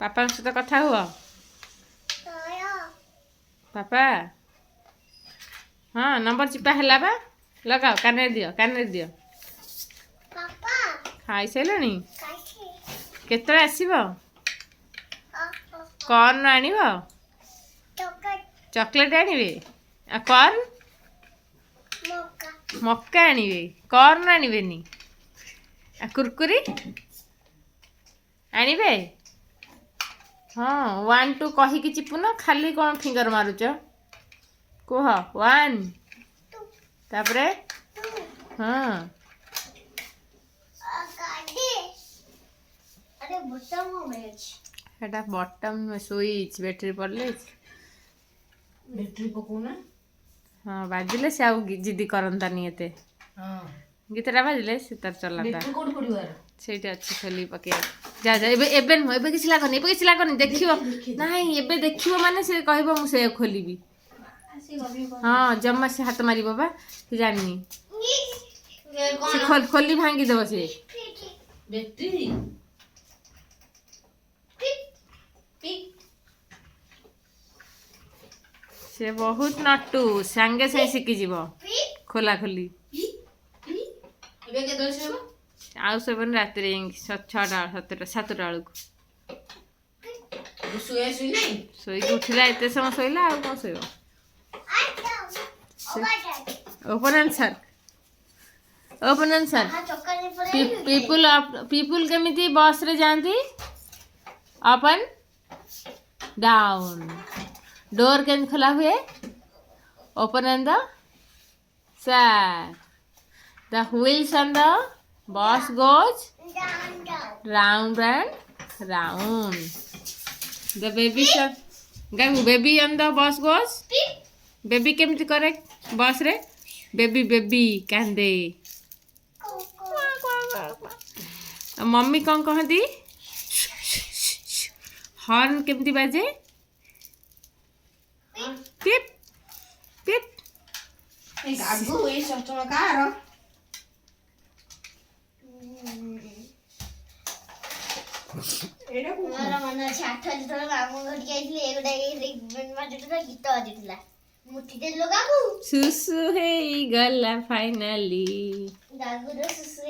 पापा सहित कथा हुआ पापा हाँ नंबर चिपा है बा लगाओ कान दियो खाई सारे केतरे आसब कॉर्न आनिब चॉकलेट आनिबे कॉर्न मक्का आनिबे कॉर्न आनिबेनी कुरकुरी आनिबे हाँ 1 2 कहीकि चिपुन खाली कौन फिंगर मारुच कह 1 तापरे हाँ एटा बटम स्विच बैटरी पड़ले बैटरी पकोना हाँ बाजिले से आउ जिद्दी करंता नहीं एते हां गीतटा बाजिले से तार चलाता बैटरी कोड पड़िवार सेठी अच्छी खोली पके जा जा एबे किछ लागनी देखियो नहीं एबे देखियो माने से कहबो मु से खोलीबी हाँ जम्मा से हाथ मारी बाबा से जानी से खोली भांगी देबो से बैटरी से बहुत नटू संगे से शिखी जीव खोला खोली एबे के दोस हो आउ सेवन रात रे 6टा 7टा बेलू सुए सुई नहीं सोई उठिला एते समय सोइला आ कोन सोइबो ओपन आंसर पीपल केमिति बस रे जानती अप एंड डाउन डोर के खोला हुए open and the sac the wheels on the bus goes round and round the baby on the bus goes baby केमिति करे बस रे बेबी कांदे मम्मी कौन कहती हॉर्न केमिति बाजे पिप पिप ए गागो ए सचमा कार एडा मोर मन छाठ जतरा मामू घर के आइले एगोडा सेगमेंट मा जतरा गीत आदितला मुठी दे लोगाबू सुसु हे गला फाइनली गागु रो सुसु